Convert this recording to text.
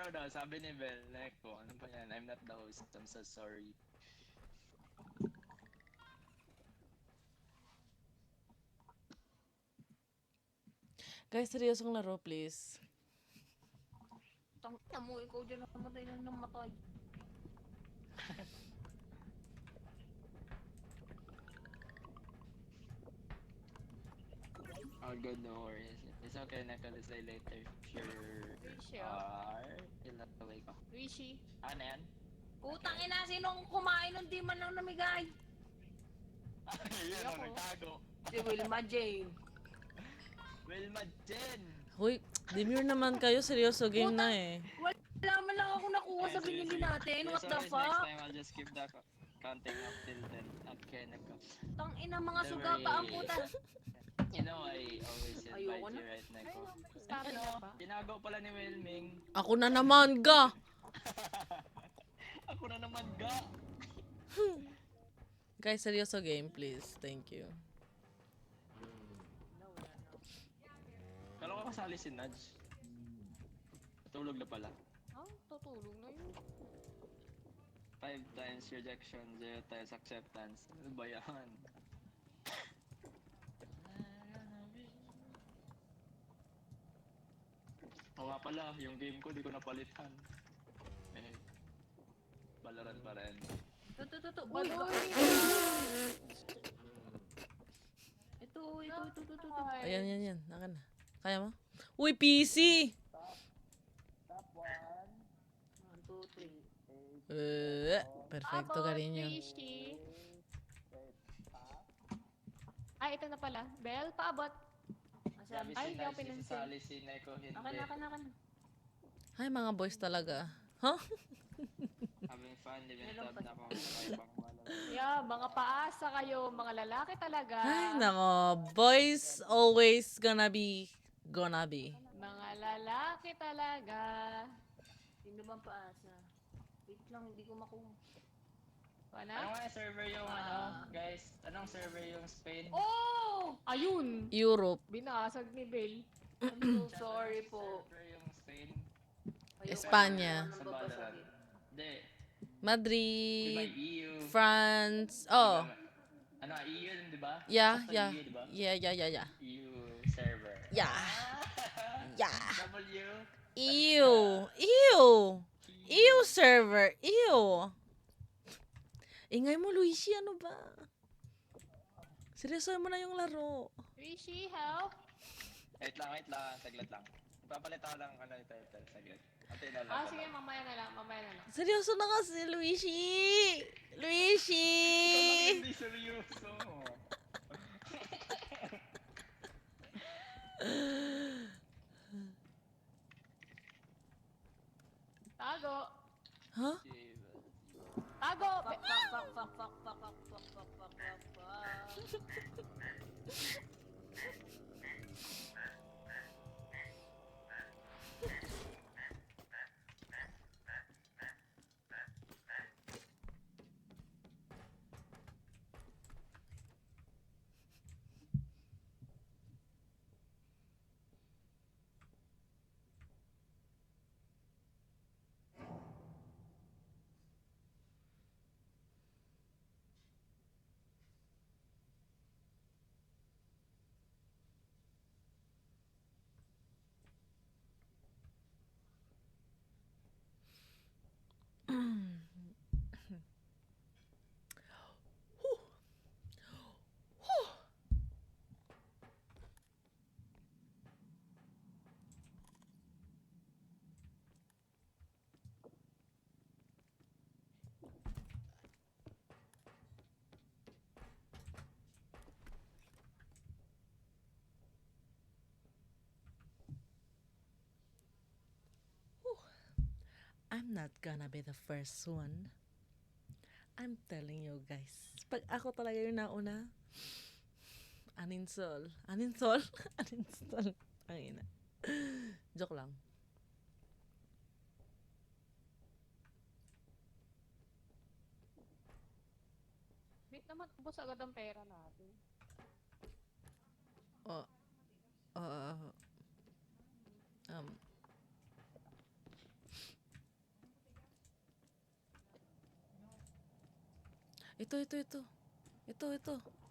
tomorrow daw, sabi ni Bel, Neko, ano ba yan? I'm not the host, I'm so sorry. Guys, seryosong laro, please. Tangina mo, ikaw dyan namatay na namatay. Oh, good, no worries. It's okay, Neko, let's say later. Sure. Rishi, Ilaway ko. Rishi. Ano yan? Putang ina, sinong kumain nun di man lang namigay? Yun Ako. ang nagtago. Si Wilma Jane. Wilma Jen! Hoy, demure naman kayo. Seryoso, game na eh. Wala man lang ako nakuha sa binili natin. What the Next fuck? time, I'll just keep the counting up till 10. Okay, Neko. Tang ina mga Don't suga pa ang worry. puta. You know, I always invite Ayoko na. you, right, Neko? Sabi Ano, na ba? tinago pala ni Wilming. Ako na naman, ga! Ako na naman, ga! Guys, seryoso game, please. Thank you. Kala ko kasali si Nudge. Tulog na pala. Ah, tutulog na yun. 5 times rejection, 0 times acceptance. Ano ba yan? Oo nga pala, yung game ko di ko napalitan. Eh, Valorant pa rin. Tutututu. Uy, Baloy! ito. Ayan, yan. Naka na. Kaya mo? Uy, PC! 1, 2, 3. Perfecto, Garinyo. Rishi. Ay, ito na pala. Bell, paabot. Sabi Ay, si hindi ako Nudge, pinansin. sasali si Neko, hindi. Akan. Ay, mga boys talaga. Huh? Having fun, living Meron tab pa. na ako sa ibang Valorant. Yeah, mga paasa kayo, mga lalaki talaga. Ay, nako. Boys always gonna be. Mga lalaki talaga. Sino bang paasa? Wait lang, hindi ko makuha. Ano Ano? nga server yung guys? Anong server yung Spain? Oh! Ayun! Europe. Binasag ni Bell. I'm so sorry po. Server yung Spain? Ayoko Espanya. na Sa babasagin. Valorant. Hindi. Di ba Madrid. EU? France. Oh. Ano, EU yun, di ba? Yeah, Basta yeah. EU, di ba? Yeah. EU server. Yeah. Yeah. W? Ew, server. Ew. Ingay mo, Luigi. Ano ba? Seryosoy mo na yung laro. Rishi, help! Wait lang. Saglit lang. Ipapalit ako lang ano yung title. Saglit. Ate na lang. Ah, sige, mamaya na lang. Seryoso na kasi, Luigi. Hindi seryoso. Tago! Huh? Tago! Fuck. I'm not gonna be the first one. I'm telling you guys. Pag ako talaga yung nauna, uninstall. Uninstall? Ang ina. Joke lang. Wait naman, ubos agad ang pera natin. Oh. Um. Ito. Ito.